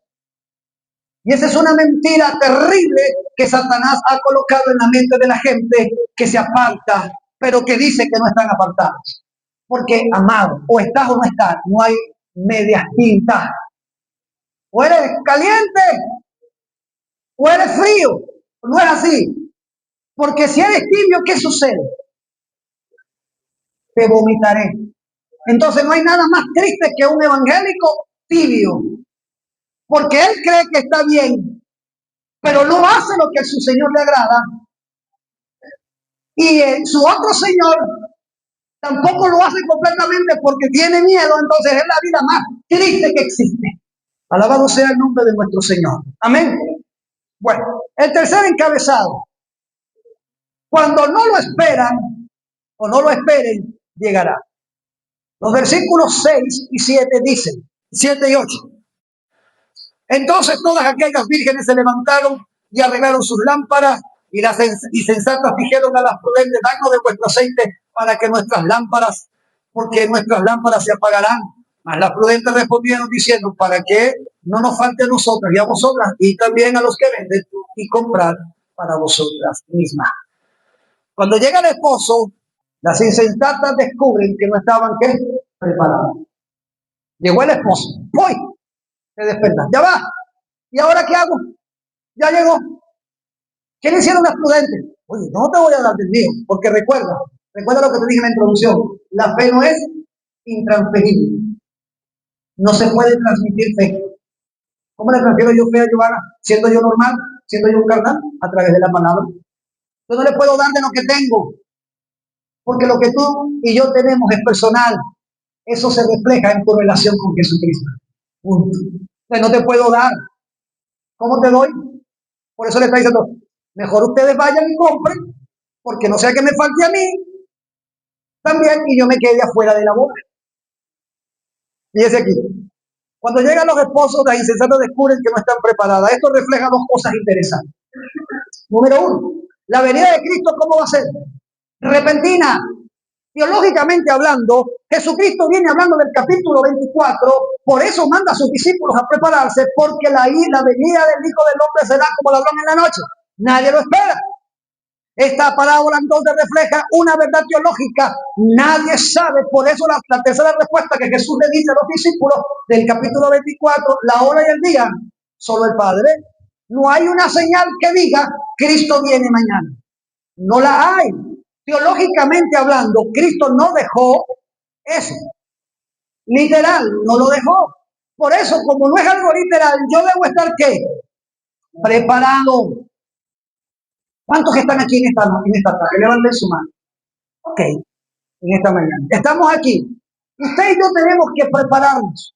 Speaker 1: Y esa es una mentira terrible que Satanás ha colocado en la mente de la gente que se aparta, pero que dice que no están apartados. Porque, amado, o estás o no estás, no hay medias tintas. O eres caliente o eres frío. No es así. Porque si eres tibio, ¿qué sucede? Te vomitaré. Entonces no hay nada más triste que un evangélico tibio. Porque él cree que está bien, pero no hace lo que a su Señor le agrada. Y su otro Señor Tampoco lo hace completamente porque tiene miedo, entonces es la vida más triste que existe. Alabado sea el nombre de nuestro Señor. Amén. Bueno, el tercer encabezado. Cuando no lo esperan o no lo esperen, llegará. Los versículos 6 y 7 dicen, 7 y 8. Entonces todas aquellas vírgenes se levantaron y arreglaron sus lámparas, y las insensatas dijeron a las prudentes, danos de vuestro aceite para que nuestras lámparas, porque nuestras lámparas se apagarán. Mas las prudentes respondieron diciendo, para que no nos falte a nosotras y a vosotras, y también a los que venden, y comprar para vosotras mismas. Cuando llega el esposo, las insensatas descubren que no estaban, ¿qué? Preparadas. Llegó el esposo. Hoy se despertan. Ya va. ¿Y ahora qué hago? Ya llegó. ¿Qué le hicieron las prudentes? Oye, no te voy a dar del mío, porque recuerda lo que te dije en la introducción. La fe no es intransferible. No se puede transmitir fe. ¿Cómo le transfiero yo fe a Giovanna? Siendo yo normal, siendo yo un carnal, a través de la palabra. Yo no le puedo dar de lo que tengo, porque lo que tú y yo tenemos es personal. Eso se refleja en tu relación con Jesucristo. Punto. Entonces no te puedo dar. ¿Cómo te doy? Por eso le está diciendo, mejor ustedes vayan y compren, porque no sea que me falte a mí también y yo me quede afuera de la boda. Fíjese aquí. Cuando llegan los esposos, las insensatas descubren que no están preparadas. Esto refleja dos cosas interesantes. Número uno, la venida de Cristo, ¿cómo va a ser? Repentina. Teológicamente hablando, Jesucristo viene hablando del capítulo 24, por eso manda a sus discípulos a prepararse, porque la venida del Hijo del Hombre será como ladrón en la noche. Nadie lo espera. Esta parábola entonces refleja una verdad teológica. Nadie sabe, por eso la tercera respuesta que Jesús le dice a los discípulos del capítulo 24, la hora y el día, solo el Padre. No hay una señal que diga, Cristo viene mañana. No la hay. Teológicamente hablando, Cristo no dejó eso. Literal, no lo dejó. Por eso, como no es algo literal, yo debo estar, ¿qué? Preparado. ¿Cuántos están aquí en esta tarde? Levanten su mano. Ok, en esta mañana. Estamos aquí. Usted y yo tenemos que prepararnos.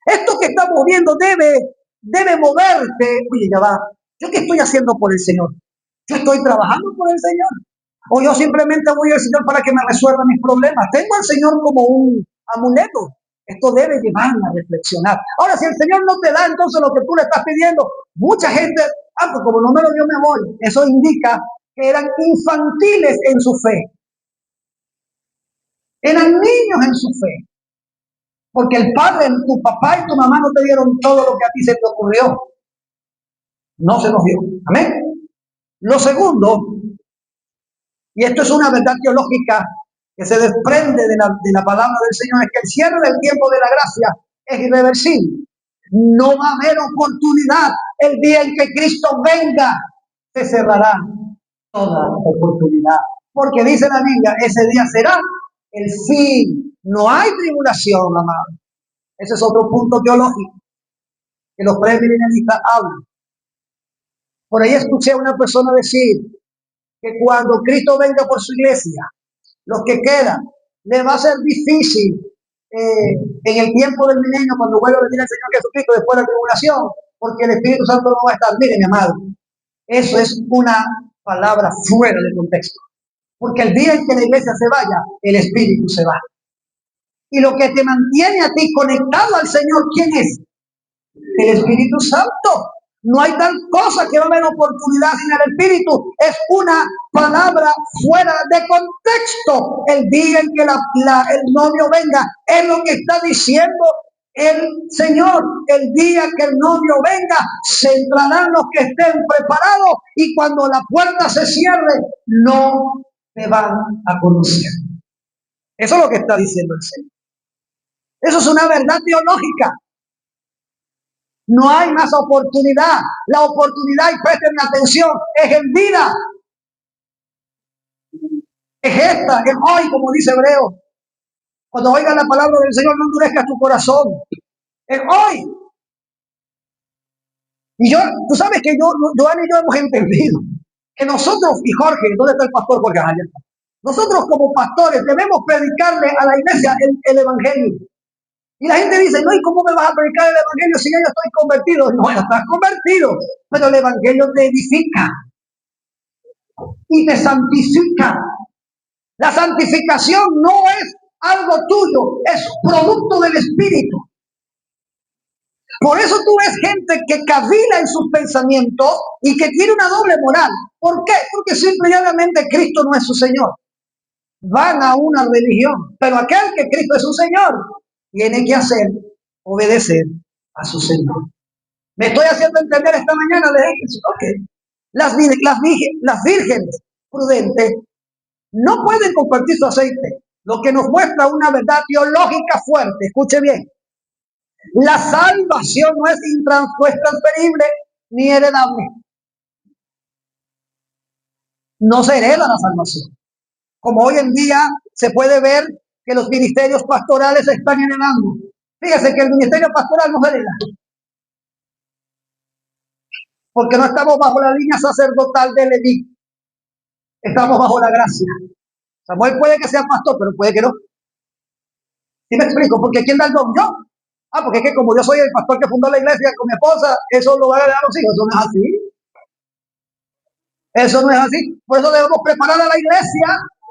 Speaker 1: Esto que estamos viendo debe moverte. Oye, ya va. ¿Yo qué estoy haciendo por el Señor? ¿Yo estoy trabajando por el Señor? ¿O yo simplemente voy al Señor para que me resuelva mis problemas? Tengo al Señor como un amuleto. Esto debe llevarme a reflexionar. Ahora, si el Señor no te da entonces lo que tú le estás pidiendo, mucha gente, pues como no me lo dio, me voy. Eso indica que eran infantiles en su fe. Eran niños en su fe. Porque el padre, tu papá y tu mamá no te dieron todo lo que a ti se te ocurrió. No se nos dio. Amén. Lo segundo, y esto es una verdad teológica que se desprende de la palabra del Señor, es que el cierre del tiempo de la gracia es irreversible. No va a haber oportunidad. El día en que Cristo venga, se cerrará toda oportunidad. Porque dice la Biblia, ese día será el fin. No hay tribulación, amado. Ese es otro punto teológico que los premilenialistas hablan. Por ahí escuché a una persona decir que cuando Cristo venga por su iglesia, los que quedan, le va a ser difícil en el tiempo del milenio, cuando vuelva a venir el Señor Jesucristo después de la tribulación, porque el Espíritu Santo no va a estar. Miren, amado, eso es una palabra fuera de contexto. Porque el día en que la iglesia se vaya, el Espíritu se va. Y lo que te mantiene a ti conectado al Señor, ¿quién es? El Espíritu Santo. No hay tal cosa que va a haber oportunidad sin el Espíritu. Es una palabra fuera de contexto. El día en que el novio venga, es lo que está diciendo el Señor. El día que el novio venga, se entrarán los que estén preparados, y cuando la puerta se cierre, no te van a conocer. Eso es lo que está diciendo el Señor. Eso es una verdad teológica. No hay más oportunidad. La oportunidad, y presten atención, es en vida. Es esta, es hoy, como dice Hebreo. Cuando oigas la palabra del Señor, no endurezcas tu corazón. Es hoy. Y tú sabes que Joan y yo hemos entendido que nosotros, y Jorge, ¿dónde está el pastor Jorge? Nosotros como pastores debemos predicarle a la iglesia el evangelio. Y la gente dice, no, ¿y cómo me vas a predicar el evangelio si ya yo estoy convertido? No, ya estás convertido, pero el evangelio te edifica y te santifica. La santificación no es algo tuyo, es producto del Espíritu. Por eso tú ves gente que cavila en sus pensamientos y que tiene una doble moral. ¿Por qué? Porque simplemente Cristo no es su Señor. Van a una religión, pero aquel que Cristo es su Señor tiene que obedecer a su Señor. Me estoy haciendo entender esta mañana de eso. Okay. Las vírgenes prudentes no pueden compartir su aceite, lo que nos muestra una verdad teológica fuerte. Escuche bien. La salvación no es intransferible ni heredable. No se hereda la salvación. Como hoy en día se puede ver que los ministerios pastorales se están heredando. Fíjese que el ministerio pastoral no se hereda. Porque no estamos bajo la línea sacerdotal de Leví. Estamos bajo la gracia. Samuel puede que sea pastor, pero puede que no. ¿Sí me explico? Porque ¿quién da el don? Yo. Porque es que como yo soy el pastor que fundó la iglesia con mi esposa, eso lo va a heredar a los hijos. Eso no es así. Eso no es así. Por eso debemos preparar a la iglesia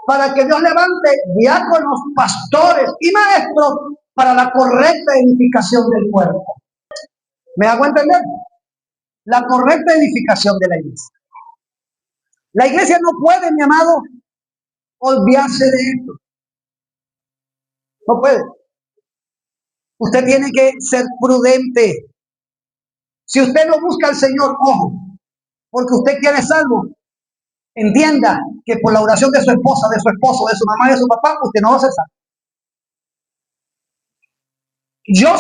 Speaker 1: para que Dios levante diáconos, pastores y maestros para la correcta edificación del cuerpo. ¿Me hago entender? La correcta edificación de la iglesia. La iglesia no puede, mi amado, olvidarse de esto. No puede. Usted tiene que ser prudente. Si usted no busca al Señor, ojo, porque usted quiere salvo, entienda que por la oración de su esposa, de su esposo, de su mamá, de su papá, usted no va a ser salvo. Yo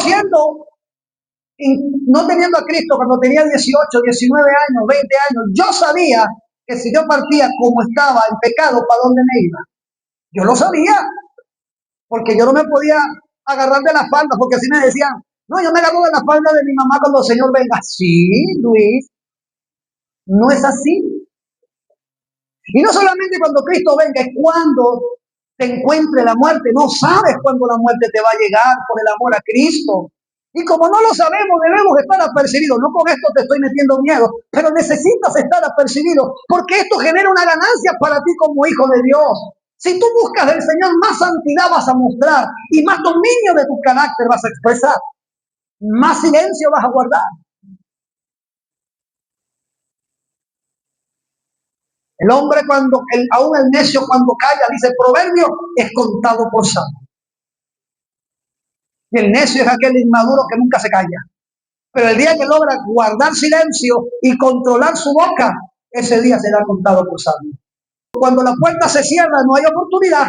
Speaker 1: no teniendo a Cristo cuando tenía 18, 19 años, 20 años, yo sabía que si yo partía como estaba en pecado, ¿para dónde me iba? Yo lo sabía, porque yo no me podía agarrar de la falda, porque así me decían, no, yo me agarro de la falda de mi mamá cuando el Señor venga. Sí, Luis, no es así. Y no solamente cuando Cristo venga, es cuando te encuentre la muerte. No sabes cuándo la muerte te va a llegar por el amor a Cristo. Y como no lo sabemos, debemos estar apercibidos. No con esto te estoy metiendo miedo, pero necesitas estar apercibido, porque esto genera una ganancia para ti como hijo de Dios. Si tú buscas del Señor, más santidad vas a mostrar y más dominio de tu carácter vas a expresar. Más silencio vas a guardar. El hombre aún el necio cuando calla, dice el proverbio, es contado por sabio. Y el necio es aquel inmaduro que nunca se calla. Pero el día que logra guardar silencio y controlar su boca, ese día será contado por sabio. Cuando la puerta se cierra, no hay oportunidad.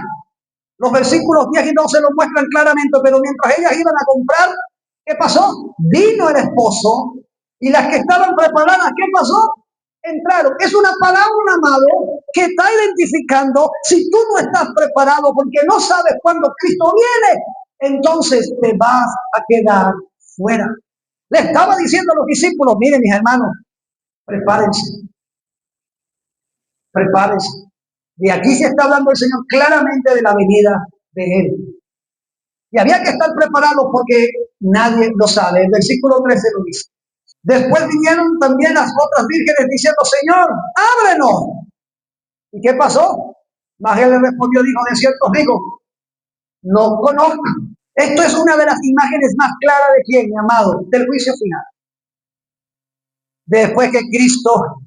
Speaker 1: Los versículos 10 y 12 lo muestran claramente, pero mientras ellas iban a comprar, ¿qué pasó? Vino el esposo y las que estaban preparadas, ¿qué pasó? Entraron. Es una palabra, amado, que está identificando si tú no estás preparado porque no sabes cuándo Cristo viene, entonces te vas a quedar fuera. Le estaba diciendo a los discípulos, miren mis hermanos, prepárense. Prepárense. De aquí se está hablando el Señor claramente de la venida de Él. Y había que estar preparados porque nadie lo sabe. El versículo 13 lo dice. Después vinieron también las otras vírgenes diciendo, Señor, ábrenos. ¿Y qué pasó? Mas él le respondió, dijo, de cierto os digo, no conozco. Esto es una de las imágenes más claras de quién, mi amado, del juicio final. Después que Cristo,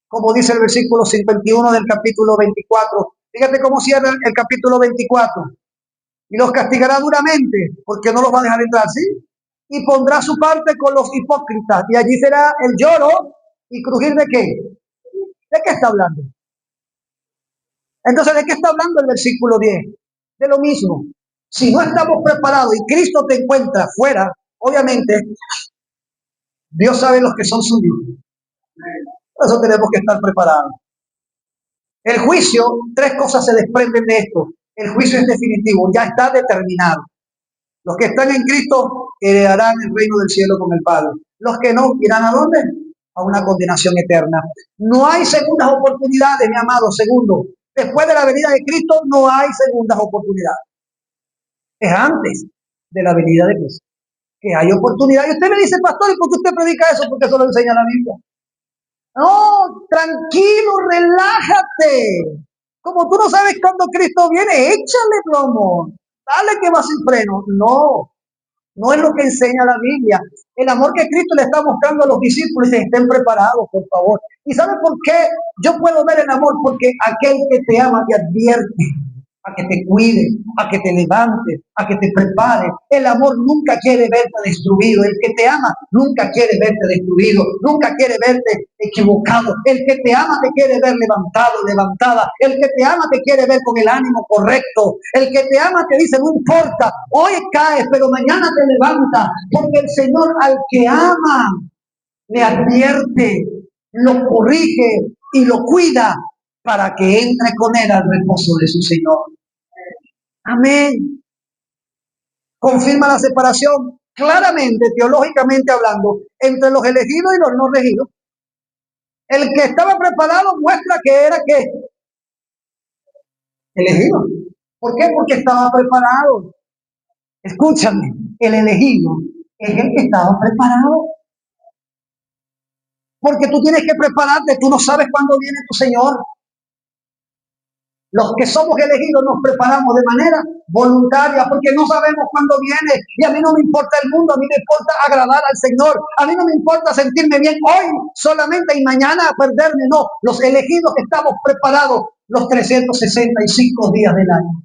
Speaker 1: como dice el versículo 51 del capítulo 24, fíjate cómo cierra el capítulo 24. Y los castigará duramente, porque no los va a dejar entrar, ¿sí? Y pondrá su parte con los hipócritas. Y allí será el lloro y crujir de qué. ¿De qué está hablando? Entonces, ¿de qué está hablando el versículo 10? De lo mismo. Si no estamos preparados y Cristo te encuentra fuera, obviamente, Dios sabe los que son suyos. Por eso tenemos que estar preparados. El juicio, tres cosas se desprenden de esto. El juicio es definitivo, ya está determinado. Los que están en Cristo heredarán el reino del cielo con el Padre. Los que no, ¿irán a dónde? A una condenación eterna. No hay segundas oportunidades, mi amado. Segundo, Después de la venida de Cristo no hay segundas oportunidades. Es antes de la venida de Cristo que hay oportunidad. Y usted me dice, pastor, ¿y por qué usted predica eso? Porque eso lo enseña la Biblia. No, tranquilo, relájate. Como tú no sabes cuándo Cristo viene, échale plomo. Dale que va sin freno. No, no es lo que enseña la Biblia. El amor que Cristo le está mostrando a los discípulos, estén preparados, por favor. ¿Y sabe por qué yo puedo ver el amor? Porque aquel que te ama te advierte a que te cuide, a que te levante, a que te prepare. El amor nunca quiere verte destruido. El que te ama nunca quiere verte destruido, nunca quiere verte equivocado. El que te ama te quiere ver levantado, levantada. El que te ama te quiere ver con el ánimo correcto. El que te ama te dice, no importa, hoy caes, pero mañana te levantas, porque el Señor al que ama le advierte, lo corrige y lo cuida para que entre con él al reposo de su Señor. Amén. Confirma la separación claramente, teológicamente hablando, entre los elegidos y los no elegidos. El que estaba preparado muestra que era ¿qué? Elegido. ¿Por qué? Porque estaba preparado. Escúchame, el elegido es el que estaba preparado. Porque tú tienes que prepararte, tú no sabes cuándo viene tu Señor. Los que somos elegidos nos preparamos de manera voluntaria porque no sabemos cuándo viene. Y a mí no me importa el mundo, a mí me importa agradar al Señor. A mí no me importa sentirme bien hoy solamente y mañana perderme. No, los elegidos estamos preparados los 365 días del año.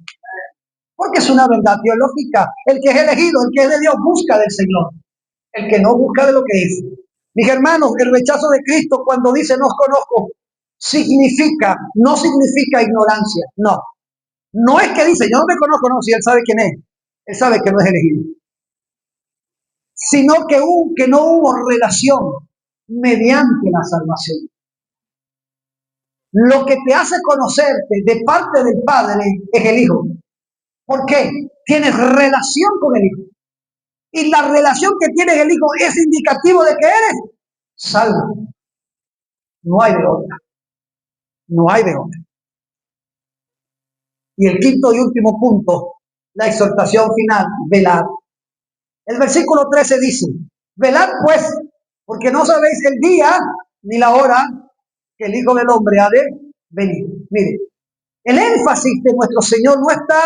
Speaker 1: Porque es una verdad teológica. El que es elegido, el que es de Dios, busca del Señor. El que no busca de lo que es. Mis hermanos, el rechazo de Cristo cuando dice no os conozco, no significa ignorancia, no. No es que dice, yo no te conozco, no, si él sabe quién es, él sabe que no es elegido. Sino que no hubo relación mediante la salvación. Lo que te hace conocerte de parte del Padre es el Hijo. ¿Por qué? Tienes relación con el Hijo. Y la relación que tienes el Hijo es indicativo de que eres salvo. No hay de otra. No hay de otra. Y el quinto y último punto, la exhortación final, velad. El versículo 13 dice, velad pues, porque no sabéis el día ni la hora que el Hijo del Hombre ha de venir. Mire, el énfasis de nuestro Señor no está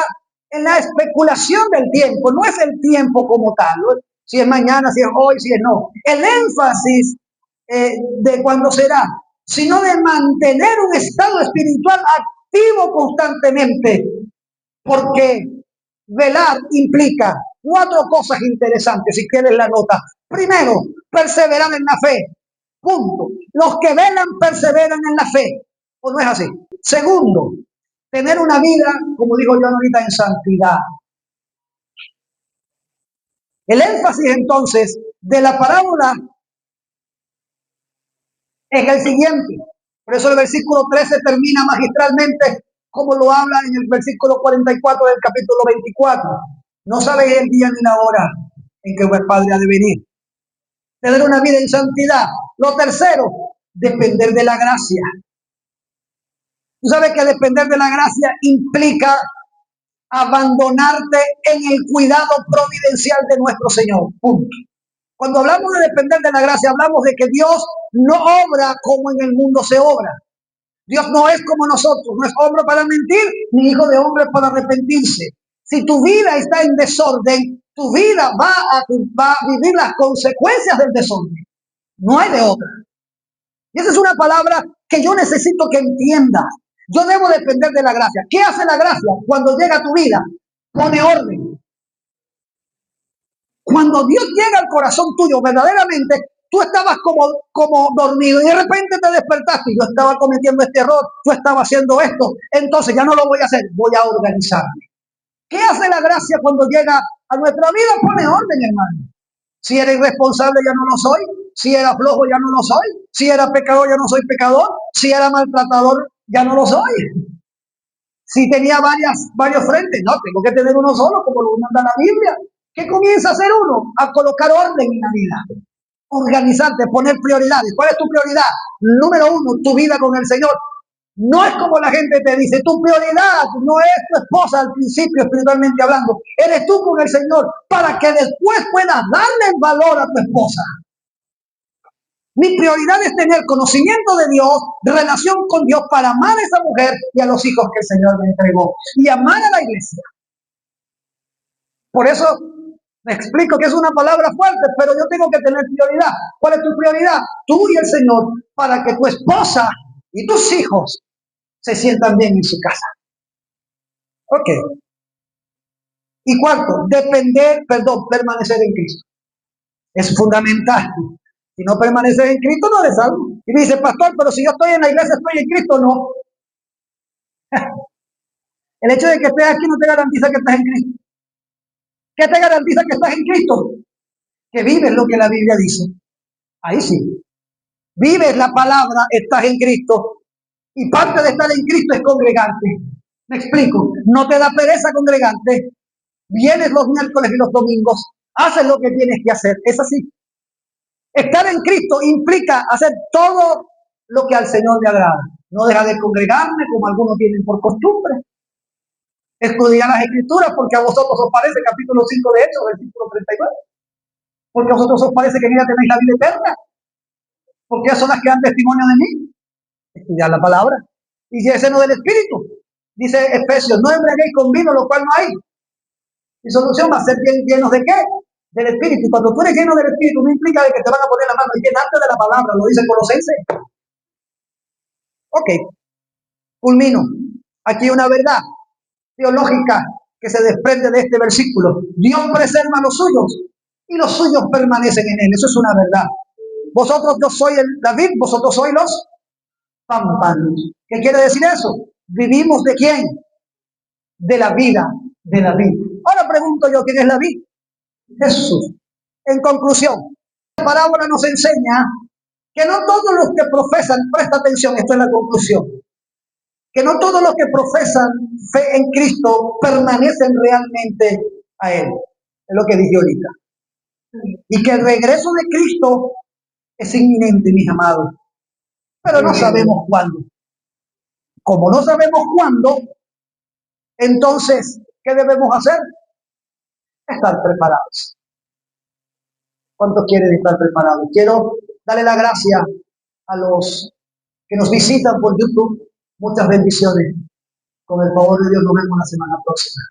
Speaker 1: en la especulación del tiempo, no es el tiempo como tal, ¿no? Si es mañana, si es hoy, si es no. El énfasis de cuándo será, sino de mantener un estado espiritual activo constantemente, porque velar implica 4 cosas interesantes, si quieres la nota. Primero, perseverar en la fe. Punto. Los que velan perseveran en la fe. ¿O no es así? Segundo, tener una vida, como digo yo ahorita, en santidad. El énfasis entonces de la parábola es el siguiente. Por eso el versículo 13 termina magistralmente como lo habla en el versículo 44 del capítulo 24. No sabéis el día ni la hora en que el Padre ha de venir. Tener una vida en santidad. Lo tercero, depender de la gracia. Tú sabes que depender de la gracia implica abandonarte en el cuidado providencial de nuestro Señor. Punto. Cuando hablamos de depender de la gracia, hablamos de que Dios no obra como en el mundo se obra. Dios no es como nosotros, no es hombre para mentir, ni hijo de hombre para arrepentirse. Si tu vida está en desorden, tu vida va a vivir las consecuencias del desorden. No hay de otra. Y esa es una palabra que yo necesito que entiendas. Yo debo depender de la gracia. ¿Qué hace la gracia? Cuando llega a tu vida, pone orden. Cuando Dios llega al corazón tuyo, verdaderamente, tú estabas como dormido y de repente te despertaste y yo estaba cometiendo este error, yo estaba haciendo esto, entonces ya no lo voy a hacer, voy a organizarme. ¿Qué hace la gracia cuando llega a nuestra vida? Pone orden, hermano. Si era irresponsable, ya no lo soy. Si era flojo, ya no lo soy. Si era pecador, ya no soy pecador. Si era maltratador, ya no lo soy. Si tenía varios frentes, no, tengo que tener uno solo, como lo manda la Biblia. ¿Qué comienza a hacer uno? A colocar orden en la vida. Organizarte, poner prioridades. ¿Cuál es tu prioridad? Número 1, tu vida con el Señor. No es como la gente te dice, tu prioridad no es tu esposa al principio, espiritualmente hablando. Eres tú con el Señor para que después puedas darle el valor a tu esposa. Mi prioridad es tener conocimiento de Dios, relación con Dios para amar a esa mujer y a los hijos que el Señor me entregó y amar a la iglesia. Por eso me explico que es una palabra fuerte, pero yo tengo que tener prioridad. ¿Cuál es tu prioridad? Tú y el Señor, para que tu esposa y tus hijos se sientan bien en su casa. Ok. Y cuarto, permanecer en Cristo. Es fundamental. Si no permaneces en Cristo, no eres salvo. Y me dice, pastor, pero si yo estoy en la iglesia, estoy en Cristo, no. El hecho de que estés aquí no te garantiza que estás en Cristo. ¿Qué te garantiza que estás en Cristo? Que vives lo que la Biblia dice. Ahí sí. Vives la palabra, estás en Cristo. Y parte de estar en Cristo es congregarte. Me explico. No te da pereza congregarte. Vienes los miércoles y los domingos. Haces lo que tienes que hacer. Es así. Estar en Cristo implica hacer todo lo que al Señor le agrada. No deja de congregarme como algunos tienen por costumbre. Estudiar las Escrituras porque a vosotros os parece, capítulo 5 de Hechos, versículo 39. Porque a vosotros os parece que en ella tenéis la vida eterna. Porque son las que dan testimonio de mí. Estudiar la palabra. Y si es seno del Espíritu, dice Efesios, no embriaguéis con vino, lo cual no hay. Mi solución va a ser llenos de qué? Del Espíritu. Y cuando tú eres lleno del Espíritu, no implica de que te van a poner la mano y llenarte de la palabra, lo dice Colosenses. Ok, culmino. Aquí una verdad teológica que se desprende de este versículo. Dios preserva a los suyos y los suyos permanecen en él. Eso es una verdad. Vosotros, yo soy el David, vosotros sois los pámpanos. ¿Qué quiere decir eso? ¿Vivimos de quién? De la vida de David. Ahora pregunto yo, ¿quién es la vida? Jesús. En conclusión, la parábola nos enseña que no todos los que profesan, presta atención, esto es la conclusión, que no todos los que profesan fe en Cristo permanecen realmente a Él. Es lo que dije ahorita. Y que el regreso de Cristo es inminente, mis amados. Pero no sabemos cuándo. Como no sabemos cuándo, entonces, ¿qué debemos hacer? Estar preparados. ¿Cuántos quieren estar preparados? Quiero darle la gracia a los que nos visitan por YouTube. Muchas bendiciones. Con el favor de Dios nos vemos la semana próxima.